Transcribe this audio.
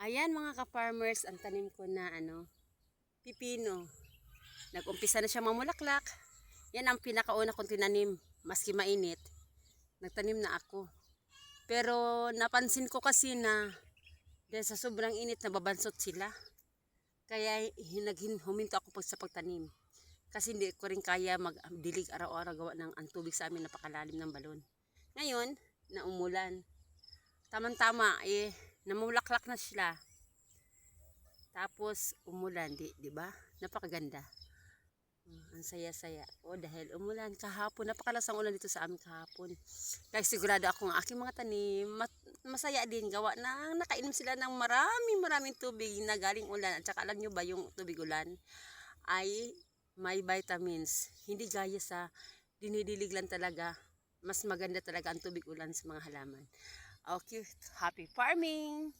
Ayan mga ka-farmers, ang tanim ko na pipino. Nag-umpisa na siya mamulaklak. Yan ang pinakauna kong tinanim, maski mainit. Nagtanim na ako. Pero napansin ko kasi na dahil sa sobrang init nababansot sila. Kaya huminto ako sa pagtanim. Kasi hindi ko rin kaya magdilig araw-araw gawa ng ang tubig sa amin napakalalim ng balon. Ngayon, naumulan. Tama-tama, namulaklak na sila. Tapos umulan, di ba? Napakaganda. Ang saya-saya. Dahil umulan kahapon, napakalasang ulan dito sa amin kahapon. Kaya sigurado ako ng aking mga tanim, masaya din gawa na nakainom sila ng maraming tubig na galing ulan. At saka alam nyo ba yung tubig ulan ay may vitamins. Hindi gaya sa dinidilig lang talaga. Mas maganda talaga ang tubig ulan sa mga halaman. Okay, happy farming!